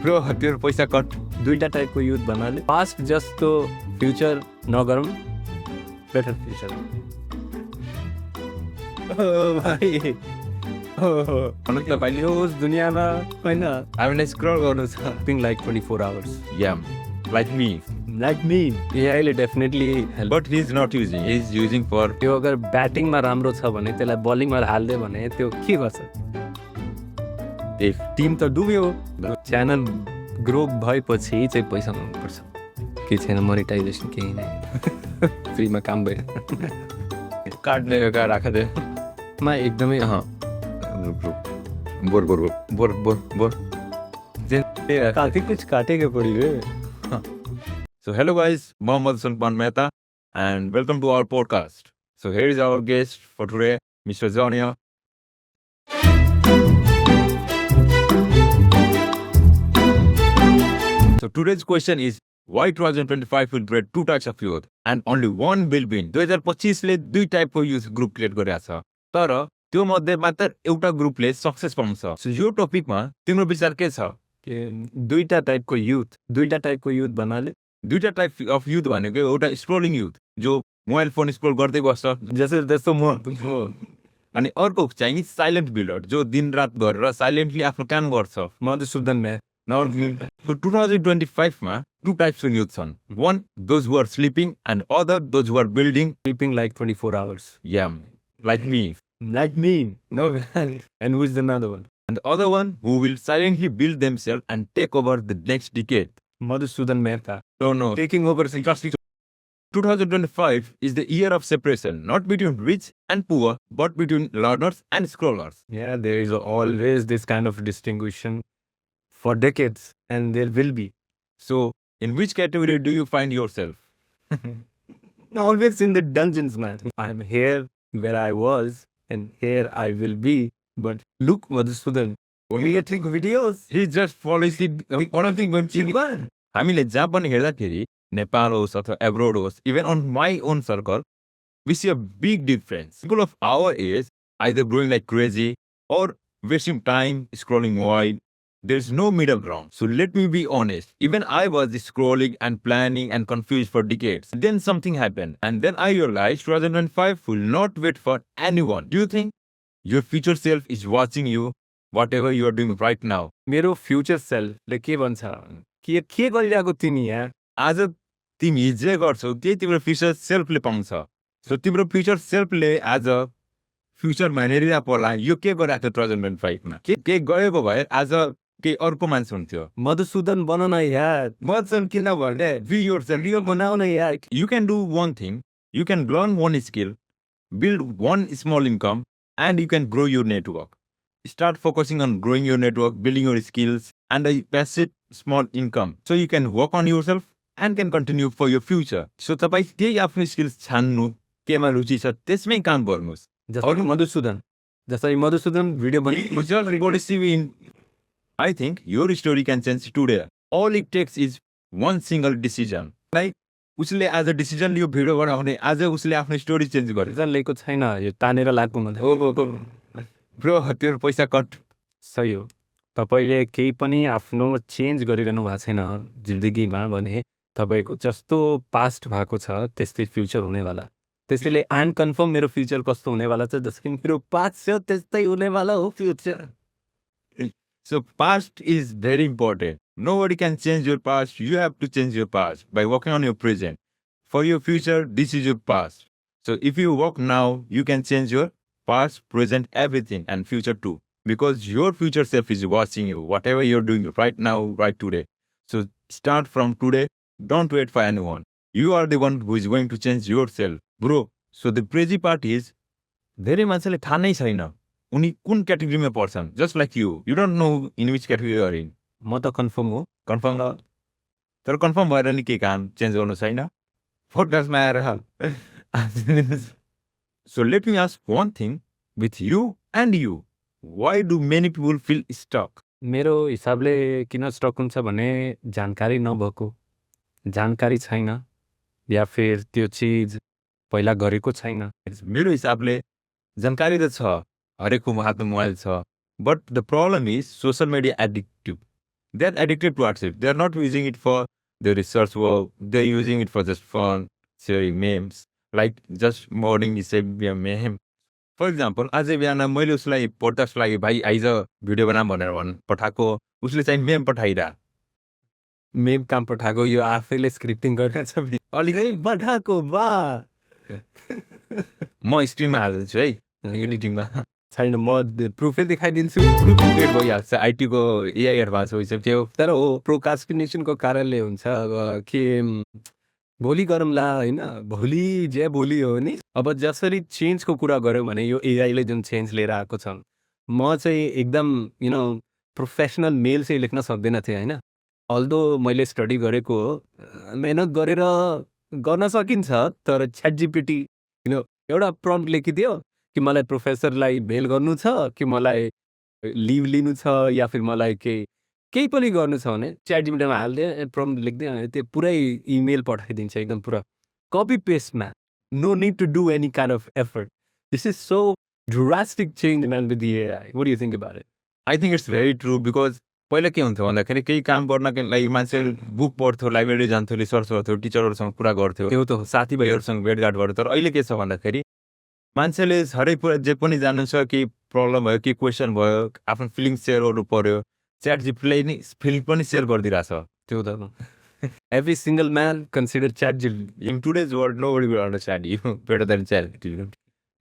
Bro तेरो पैसा cut दुईटा टाइपको युथ भन्नाले पास्ट जस्तो फ्युचर नगरौँ बेटर फ्युचर भाइ मतलब अहिले होस् दुनियाँमा होइन हामीलाई स्क्रल गर्नु छ thing like 24 hours Yeah, like me. Like me एआईले definitely help But he's not using. He's using for. त्यो अगर ब्याटिङमा राम्रो छ भने त्यसलाई बलिङमा हालिदियो भने त्यो के गर्छ टिम त डुब्यो च्यानल ग्रो भएपछि चाहिँ पैसा माग्नुपर्छ के छैन मोनिटाइजेसन केही नै फ्रीमा काम भयो काट्ने का राखा दे. मा एकदमै बोर. काटे कुछ काटेको पऱ्यो So hello guys, Mohammad Sulpan Mehta and welcome to our podcast. So here is our guest for today, Mr. Zonia. So today's question is why 2025 will create two types of youth and only one will win. 2025 ले दुई टाइपको youth group create गरेछ तर त्यो मध्ये मात्र एउटा ग्रुपले success पाउँछ. सो यो टपिकमा तिम्रो विचार के छ? दुईटा टाइपको युथ भन्नाले दुईटा टाइप अफ युथ भनेको एउटा स्क्रोलिङ युथ जो मोबाइल फोन स्क्रोल गर्दै बस्छ जस्तो म अनि अर्को चाहिँ साइलेन्ट बिल्डर जो दिन रात गरेर साइलेन्टली आफ्नो काम गर्छ. मधुसूदन म्या 2025 मा टु टाइप्स अफ युथ छन्. one those who are sleeping and other those who are building. sleeping like 24 hours Yeah, like me. like me no and who is another one And the other one who will silently build themselves and take over the next decade. Madhusudan Mehta No. taking over 2025 is the year of separation, not between rich and poor, but between learners and scrollers. yeah there is always this kind of distinction for decades and there will be So, in which category do you find yourself? always in the dungeons man I'm here where I was and here I will be but look Madhusudan creating videos He just follows it. One of the things हामीले जहाँ पनि हेर्दाखेरि नेपाल होस् अथवा abroad होस् even on my own circle we see a big difference. People of our age either growing like crazy or wasting time scrolling wide. There's no middle ground. So let me be honest. Even I was scrolling and planning and confused for decades. Then something happened. And then I realized 2005 will not wait for anyone. Do you think your future self is watching you, whatever you are doing right now? मेरो future सेल्फले के भन्छ के गरिरहेको तिमी यहाँ आज तिमी जे गर्छौ त्यही तिम्रो फ्युचर सेल्फले पाउँछ. सो तिम्रो फ्युचर सेल्फले आज फ्युचरमा हेरिरहेको होला यो के गरिरहेको थियो 2025 मा के गएको भए आज केही अर्को मान्छे हुन्थ्यो. मधुसूदन बन न यार मचन किन भने बी योरसेल्फ. रियल बनाऊ न यार You can do one thing. You can learn one skill, build one small income, and you can grow your network. Start focusing on growing your network, building your skills, and a passive small income. So you can work on yourself and can continue for your future. So तपाईँ त्यही आफ्नो skills छान्नु केमा रुचि छ त्यसमै काम गर्नुहोस्. जस्तै मधुसूदन भिडियो बनी Just record a CV in. I think your story can change today. All it takes is one single decision. Like उसले आज डिसिजन लियो भिडियो बनाउने आज उसले आफ्नो स्टोरी चेन्ज गर्यो. रिजन लिएको छैन यो तानेर लागु मात्रै ब्रो तेरो पैसा कट. सही हो तपाईँले केही पनि आफ्नो चेन्ज गरिरहनु भएको छैन जिन्दगीमा भने तपाईँको जस्तो पास्ट भएको छ त्यस्तै फ्युचर हुनेवाला त्यसैले आइएम कन्फर्म मेरो फ्युचर कस्तो हुनेवाला छ जस्तो कि मेरो पास्ट छ त्यस्तै हुनेवाला हो future. So past is very important. Nobody can change your past. You have to change your past by working on your present. For your future, this is your past. So if you work now, you can change your past, present, everything and future too. Because your future self is watching you, whatever you're doing right now, right today. So start from today. Don't wait for anyone. You are the one who is going to change yourself. Bro, so the crazy part is, धेरै मान्छेले थाहा नै छैन उनी कुन क्याटेगोरीमा पर्छन्. Just like you don't know in which category are in. म त कन्फर्म हो कन्फर्म तर कन्फर्म भएर नि के काम चेन्ज गर्नु छैन फोटोमा आएर. So let me ask one thing with you and you why do many people feel stuck. मेरो हिसाबले किन स्टक हुन्छ भने जानकारी नभएको जानकारी छैन या फिर त्यो चिज पहिला गरेको छैन. मेरो हिसाबले जानकारी त छ हरेकको हातमा मोबाइल छ but the problem is social media addictive. They're addicted towards it. They're not using it for the research work. They're using it for just fun, sharing memes. Like just morning is a meme. For example, अझै बिहान मैले उसलाई podcast लागि भाइ आइज video बना भनेर पठाएको उसले चाहिँ मेम पठाइरह मेम काम पठाएको यो आफैले स्क्रिप्टिङ गरेर छ अलिकति पठाएको बा म स्क्रिनमा हालिदिन्छु है एडिटिङमा छैन म प्रुफै देखाइदिन्छु क्रिएट भइहाल्छ आइटीको एआई एडभान्स भइसक्यो त्यो तर हो प्रोकास्टिनेसनको कारणले हुन्छ अब के भोलि गरौँला होइन भोलि जे भोलि हो नि अब जसरी चेन्जको कुरा गऱ्यौँ भने यो एआईले जुन चेन्ज लिएर आएको छ म चाहिँ एकदम प्रोफेसनल मेल चाहिँ लेख्न सक्दैन थिएँ होइन अल्दो मैले स्टडी गरेको हो मेहनत गरेर गर्न सकिन्छ तर च्याट जिपिटी एउटा प्रम्प्ट लेखिदियो कि मलाई प्रोफेसरलाई मेल गर्नु छ कि मलाई लिभ लिनु छ या फिर मलाई केही पनि गर्नु छ भने च्याट जिपिटीमा हालिदिएँ प्रम्प्ट लेखिदिएँ त्यो पुरै इमेल पठाइदिन्छ एकदम पुरा कपी पेस्टमा no need to do any kind of effort this is so drastic change man with AI what do you think about it I think it's very true because पहिला के हुन्थ्यो भन्दाखेरि केही काम गर्नको लागि मान्छे बुक पढ्थ्यो लाइब्रेरी जान्थ्यो रिसर्च गर्थ्यो टिचरहरूसँग कुरा गर्थ्यो त्यो त साथीभाइहरूसँग भेटघाट गर्थ्यो तर अहिले के छ भन्दाखेरि मान्छेले हरेक कुरा जे पनि जान्नु छ कि प्रब्लम भयो कि क्वेसन भयो आफ्नो फिलिङ सेयर गर्नु पर्यो च्याट जिपीटीले नि फिल पनि सेयर गरिदिरहेछ त्यो त every single man consider chat GPT in today's world nobody will understand you better than chat GPT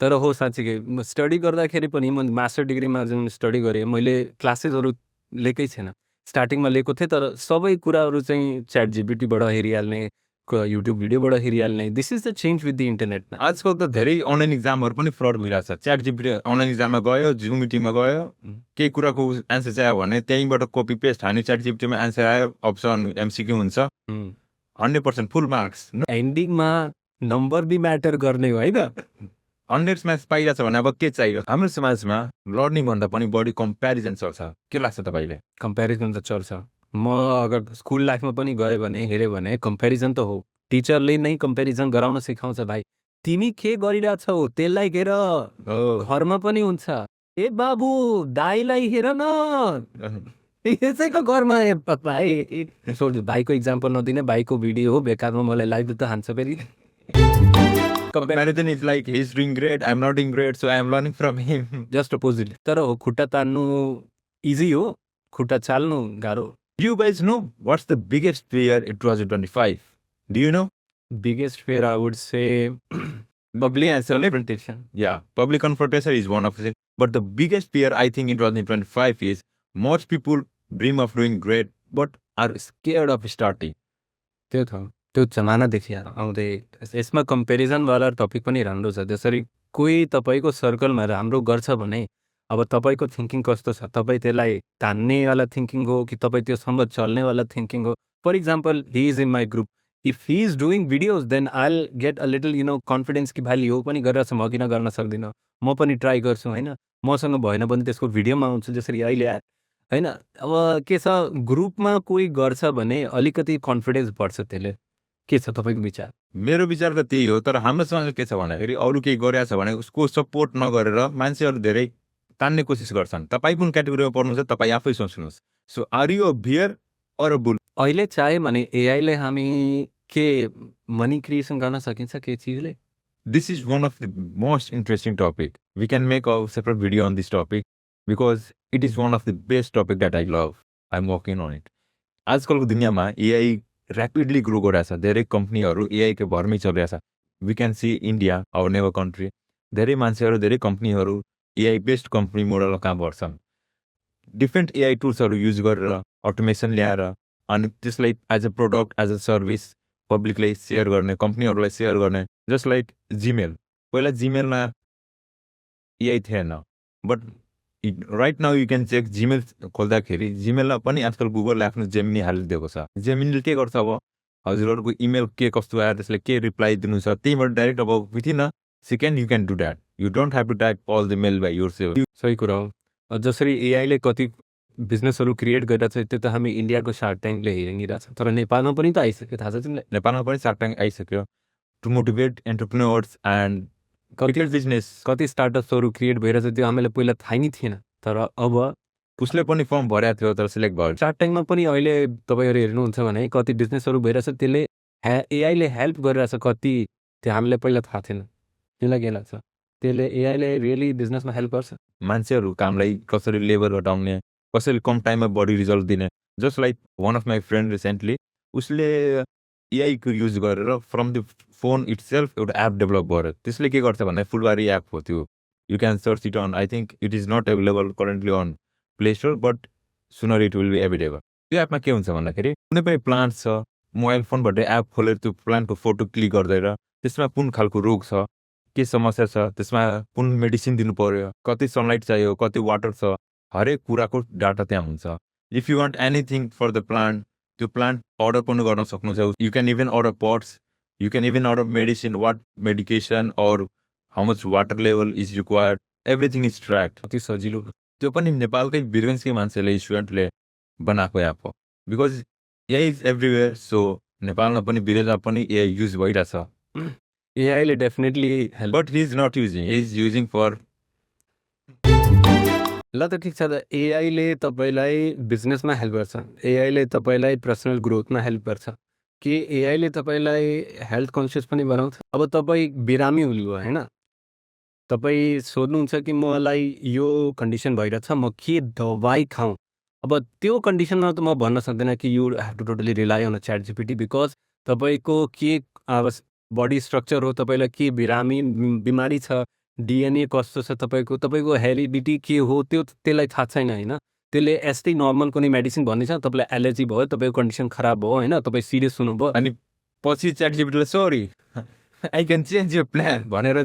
तर हो साँच्चीकै म स्टडी गर्दाखेरि पनि म मास्टर डिग्रीमा जुन स्टडी गरेँ मैले क्लासेसहरू लिएकै छैन स्टार्टिङमा लिएको थिएँ तर सबै कुराहरू चाहिँ च्याट जिपिटीबाट हेरिहाल्ने युट्युब भिडियोबाट हेरिहाल्ने this is the change with the internet आजकल त धेरै अनलाइन इक्जामहरू पनि फ्रड भइरहेको छ च्याट जिपिटी अनलाइन इक्जाममा गयो जुम मिटिङमा गयो केही कुराको एन्सर चाहिँ आयो भने त्यहीँबाट कपी पेस्ट हान्यो च्याट जिपिटीमा एन्सर आयो अप्सन एमसिक्यू हुन्छ 100% फुल मार्क्स एन्डिङमा नम्बर बी म्याटर गर्ने हो होइन 100 मार्क्स पाइरहेको छ भने अब के चाहियो हाम्रो समाजमा लर्निङ भन्दा पनि बढी कम्पेरिजन चल्छ के लाग्छ तपाईँले कम्पेरिजन त चल्छ म अगर स्कुल लाइफमा पनि गएँ भने हेऱ्यो भने कम्पेरिजन त हो टिचरले नै कम्पेरिजन गराउन सिकाउँछ भाइ तिमी के गरिरहेछौ त्यसलाई हेर घरमा पनि हुन्छ ए बाबु दाइलाई हेर न यसैको घरमा भाइ भाइको इक्जाम्पल नदिने भाइको भिडियो हो बेकारमा मलाई लाइभ त हान्छ फेरि Comparison is like he's doing great, I'm not doing great, so I'm learning from him. Just opposite तर हो खुट्टा तान्नु इजी हो खुट्टा चाल्नु गाह्रो You guys know what's the biggest fear in 2025? Do you know? biggest fear I would say public confrontation. Yeah, public confrontation is one of it. But the biggest fear I think in 2025 is most people dream of doing great but are scared of starting. त्यो त त्यो जमानादेखि आउँदै यसमा कम्पेरिजनवाला topic पनि राम्रो छ जसरी कोही तपाईँको सर्कलमा राम्रो गर्छ भने अब तपाईँको थिङ्किङ कस्तो छ तपाईँ त्यसलाई तान्नेवाला थिङ्किङ हो कि तपाईँ त्योसँग चल्नेवाला थिङ्किङ हो for example he is in my group if he is doing videos then I get a little confidence कि भाइ यो पनि गरिरहेछ म किन गर्न सक्दिनँ म पनि ट्राई गर्छु होइन मसँग भएन भने त्यसको भिडियोमा आउँछु जसरी अहिले होइन अब के छ ग्रुपमा कोही गर्छ भने अलिकति कन्फिडेन्स बढ्छ त्यसले के छ तपाईँको विचार मेरो विचार त त्यही हो तर हाम्रो समाजमा के छ भन्दाखेरि अरू केही गरिरहेको छ भने उसको सपोर्ट नगरेर मान्छेहरू धेरै तान्ने कोसिस गर्छन् तपाईँ कुन क्याटेगोरीमा पर्नुहुन्छ तपाईँ आफै सोच्नुहोस् so are you a bear or a bull अहिले चाह्यो भने एआईले हामी के मनी क्रिएसन गर्न सकिन्छ के चिजले this is one of the most interesting topic we can make a separate video on this topic because it is one of the best topic that I love I am working on it आजकलको दुनियाँमा AI rapidly grow गरिरहेछ धेरै कम्पनीहरू एआईको भरमै चलिरहेछ we can see India our neighbour country धेरै मान्छेहरू धेरै कम्पनीहरू एआई बेस्ड कम्पनी मोडलमा काम गर्छन् डिफ्रेन्ट एआई टुल्सहरू युज गरेर अटोमेसन ल्याएर अनि त्यसलाई as a product as a service पब्लिकलाई सेयर गर्ने कम्पनीहरूलाई सेयर गर्ने जस्ट लाइक जिमेल पहिला जिमेलमा एआई थिएन but right now you can check Gmail खोल्दाखेरि जिमेलमा पनि आजकल गुगलले आफ्नो जेमिनी हालिदिएको छ जेमिनीले के गर्छ अब हजुरहरूको इमेल के कस्तो आयो त्यसले के रिप्लाई दिनु छ त्यहीँबाट डाइरेक्ट अब within a second you can do that you don't have to type all the mail by yourself सही कुरा हो जसरी एआईले कति बिजनेसहरू क्रिएट गरिरहेको छ त्यो त हामी इन्डियाको सार्क ट्याङ्कले हेरिरहेको छ तर नेपालमा पनि त आइसक्यो थाहा छ तिमीलाई नेपालमा पनि सार्क ट्याङ्क आइसक्यो टु मोटिभेट एन्टरप्रेन्योर्स एन्ड कति बिजनेस कति स्टार्टअप्सहरू क्रिएट भइरहेछ त्यो हामीलाई पहिला थाहै नै थिएन तर अब उसले पनि फर्म भरेको थियो तर सिलेक्ट भयो Shark Tank-मा पनि अहिले तपाईँहरू हेर्नुहुन्छ भने कति बिजनेसहरू भइरहेछ त्यसले एआईले हेल्प गरिरहेछ कति त्यो हामीलाई पहिला थाहा थिएन तिमीलाई के लाग्छ त्यसले एआईले रियली बिजनेसमा हेल्प गर्छ मान्छेहरू कामलाई कसरी लेबर घटाउने कसरी कम टाइममा बढी रिजल्ट दिने just like one of my friend recently उसले एआईको युज गरेर from the phone itself एउटा एप डेभलप गर्यो त्यसले के गर्छ भन्दा फुलबारी एप हो त्यो you can search it on I think it is not available currently on Play Store but sooner it will be available त्यो एपमा के हुन्छ भन्दाखेरि कुनै पनि प्लान्ट छ मोबाइल फोनबाट एप खोलेर त्यो प्लान्टको फोटो क्लिक गरिदिएर त्यसमा कुन खालको रोग छ के समस्या छ त्यसमा कुन मेडिसिन दिनु पर्यो कति सनलाइट चाहियो कति वाटर छ हरेक कुराको डाटा त्यहाँ हुन्छ if you want anything for the plant त्यो प्लान्ट अर्डर पनि गर्न सक्नुहुन्छ you can even order pots you can even order medicine what medication or how much water level is required everything is tracked अति सजिलो त्यो पनि नेपालकै वीरगन्जकै मान्छेले स्टुडेन्टले बनाएको एप हो because AI is everywhere so नेपालमा पनि विदेशमा पनि एआई युज भइरहेछ एआईले definitely help but he is not using he is using for ल त ठिक छ त एआईले तपाईँलाई बिजनेसमा हेल्प गर्छ एआईले तपाईँलाई पर्सनल ग्रोथमा हेल्प गर्छ कि एआईले तपाईँलाई हेल्थ कन्सियस पनि बनाउँछ अब तपाईँ बिरामी हुनुभयो होइन तपाईँ सोध्नुहुन्छ कि मलाई यो कन्डिसन भइरहेछ म के दबाई खाऊँ अब त्यो कन्डिसनमा त म भन्न सक्दैन कि you have to totally rely on ChatGPT because तपाईँको के अब बडी स्ट्रक्चर हो तपाईँलाई के बिमारी छ डिएनए कस्तो छ तपाईँको हेरिडिटी के हो त्यो त्यसलाई थाहा छैन होइन त्यसले यस्तै नर्मल कुनै मेडिसिन भन्दैछ तपाईँलाई एलर्जी भयो तपाईँको कन्डिसन खराब भयो होइन तपाईँ सिरियस हुनुभयो अनि पछि च्याट जिपिटीले सरी आई क्यान चेन्ज यो प्लान भनेर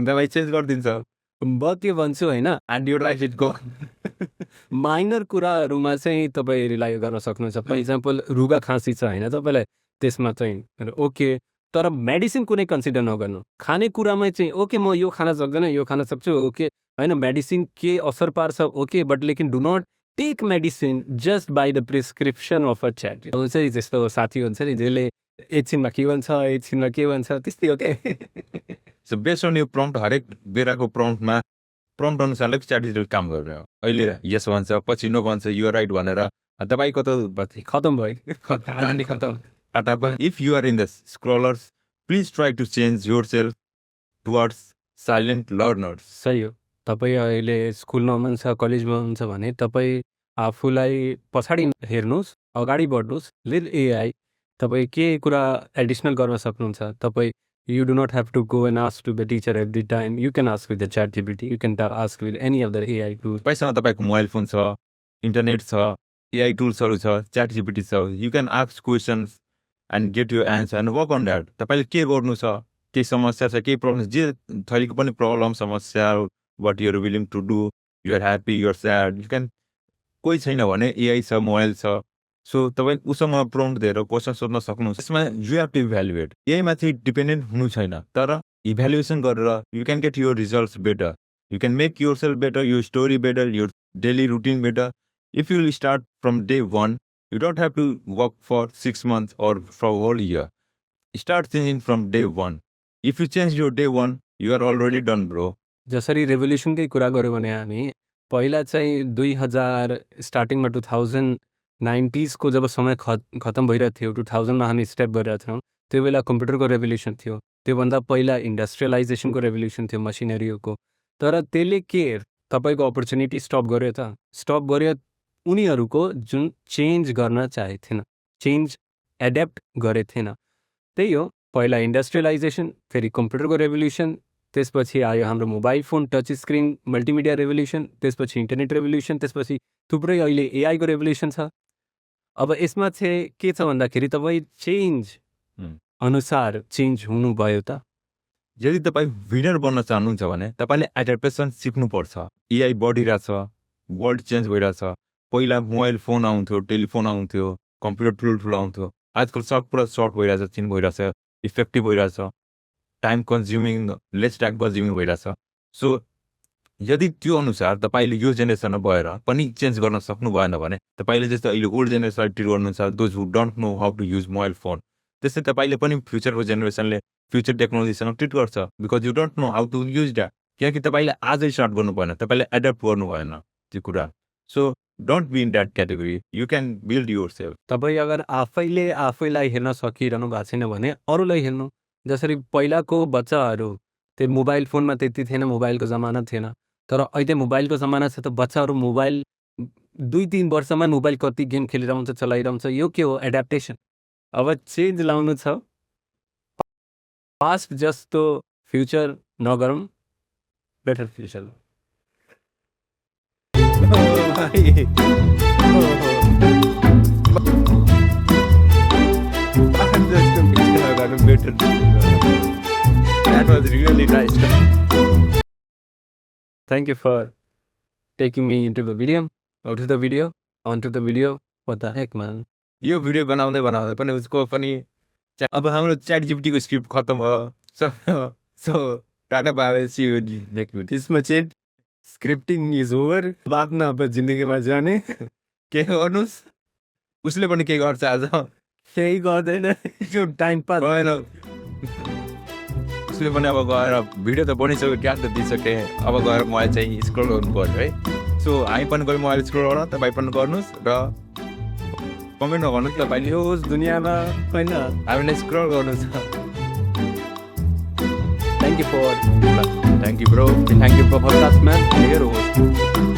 दबाई चेन्ज गरिदिन्छ म के भन्छु होइन एन्ड यो लाइफ इट गो माइनर कुराहरूमा चाहिँ तपाईँ रिलाइ गर्न सक्नुहुन्छ फर इक्जाम्पल रुगा खाँसी छ होइन तपाईँलाई त्यसमा चाहिँ ओके तर मेडिसिन कुनै कन्सिडर नगर्नु खानेकुरामै चाहिँ ओके म यो खान सक्दैन यो खान सक्छु ओके होइन मेडिसिन के असर पार्छ ओके बट लेकिन do not take medicine just by the prescription of a chat हुन्छ नि जस्तो साथी हुन्छ नि जसले एकछिनमा के भन्छ एकछिनमा के भन्छ त्यस्तै हो क्या सो बेस्ट अन यो प्रम्प्ट हरेक बेलाको प्रम्प्टमा प्रम्प्ट अनुसारले च्याट जिपिटी काम गरेर अहिले यस भन्छ पछि नो भन्छ यो राइट भनेर तपाईँको त खतम भयो खतम if you are in the scrollers please try to change yourself towards silent learners सही हो तपाईँ अहिले स्कुलमा हुनुहुन्छ कलेजमा हुनुहुन्छ भने तपाईँ आफूलाई पछाडि हेर्नुहोस् अगाडि बढ्नुहोस् विथ एआई तपाईँ के कुरा एडिसनल गर्न सक्नुहुन्छ तपाईँ you do not have to go and ask to the teacher every time you can ask with the ChatGPT you can ask with any of the AI tool तपाईँसँग तपाईँको mobile phone छ internet छ AI टुल्सहरू छ ChatGPT छ you can ask questions and get you answer and work on that तपाईँले के गर्नु छ केही समस्या छ केही प्रब्लम जे थरीको पनि प्रब्लम समस्या what you're willing to do you're happy you're sad you can कोही छैन भने एआई छ मोबाइल छ सो तपाईँ उसँग प्रम्प्ट दिएर क्वेसन सोध्न सक्नुहुन्छ त्यसमा यु हेभ टु इभ्यालुएट एआईमाथि डिपेन्डेन्ट हुनु छैन तर इभ्यालुएसन गरेर you can get your results better you can make yourself better your story better your daily routine better if you start from day one you don't have to work for 6 months or for a whole year. Start changing from day one. If you change your day one, you are already done, bro. जसरी रेभोल्युसनकै कुरा गऱ्यो भने हामी पहिला चाहिँ 2000 स्टार्टिङमा 2090s जब समय खतम भइरहेको थियो 2000मा हामी स्टेप गरिरहेको थियौँ त्यो बेला कम्प्युटरको रेभोल्युसन थियो त्योभन्दा पहिला इन्डस्ट्रियलाइजेसनको रेभोल्युसन थियो मसिनरीको तर त्यसले के तपाईँको अपर्च्युनिटी स्टप गर्यो त स्टप गर्यो उनीहरूको जुन चेन्ज गर्न चाहेको थिएन चेन्ज एड्याप्ट गरेको थिएन त्यही हो पहिला इन्डस्ट्रियलाइजेसन फेरि कम्प्युटरको रेभोल्युसन त्यसपछि आयो हाम्रो mobile phone touch screen multimedia revolution त्यसपछि इन्टरनेट रेभोल्युसन त्यसपछि थुप्रै अहिले एआईको रेभोल्युसन छ अब यसमा चाहिँ के छ भन्दाखेरि तपाईँ चेन्ज अनुसार चेन्ज हुनुभयो त यदि तपाईँ विनर बन्न चाहनुहुन्छ भने तपाईँले एडाप्टेसन सिक्नुपर्छ एआई बढिरहेछ वर्ल्ड चेन्ज भइरहेछ पहिला मोबाइल फोन आउँथ्यो टेलिफोन आउँथ्यो कम्प्युटर ठुलो आउँथ्यो आजकल सब पुरा सर्ट भइरहेछ चिन भइरहेछ इफेक्टिभ भइरहेछ time consuming lace time consuming भइरहेछ सो यदि त्यो अनुसार तपाईँले यो जेनेरेसनमा भएर पनि चेन्ज गर्न सक्नु भएन भने तपाईँले जस्तो अहिले ओल्ड जेनेरेसनलाई ट्रिट गर्नुहुन्छ those who don't know how to use mobile phone त्यस्तै तपाईँले पनि फ्युचरको जेनेरेसनले फ्युचर टेक्नोलोजीसँग ट्रिट गर्छ because you don't know how to use that किनकि तपाईँले आजै स्टार्ट गर्नु भएन तपाईँले एड्याप्ट गर्नु भएन त्यो कुरा so Don't be in that category. You can build yourself. तपाईँ अगर आफैले आफैलाई हेर्न सकिरहनु भएको छैन भने अरूलाई हेर्नु। जसरी पहिलाको बच्चाहरू त्यो मोबाइल फोनमा त्यति थिएन, मोबाइलको जमाना थिएन। तर अहिले मोबाइलको जमाना छ त बच्चाहरू मोबाइल 2-3 वर्षमा मोबाइल कति गेम खेलिरहन्छ, चलाइरहन्छ। यो के हो? एडाप्टेसन। अब चेन्ज लाउनु छ। पास्ट जस्तो फ्युचर नगरौँ, better future. That was really nice. Thank you for taking me into the video. Out of the video, onto the video. What the heck, man? यो भिडियो बनाउँदै बनाउँदै पनि उसको पनि अब हाम्रो च्याट जीपीटी को स्क्रिप्ट खत्म भयो। So tata bye see you next video. त्यसमा चाहिँ स्क्रिप्टिङ इज ओभर। बादमा अब जिन्दगीमा जाने के गर्नुस्? उसले पनि के गर्छ आज? केही गर्दैन। यो टाइम पास भएन। उसले पनि अब गएर भिडियो त बनिसक्यो, क्या त दिइसके, अब गएर मैले चाहिँ स्क्रोल गर्नु पर्यो है। सो हामी पनि गएर मोबाइल स्क्रोल गर्न, तपाईँ पनि गर्नुहोस् र कमेन्ट नगर्नु तपाईँले होस् दुनियाँमा होइन। हामीले स्क्रोल गर्नु छ। Thank you for thank you bro. Thank you for podcast man. हेयर होस्।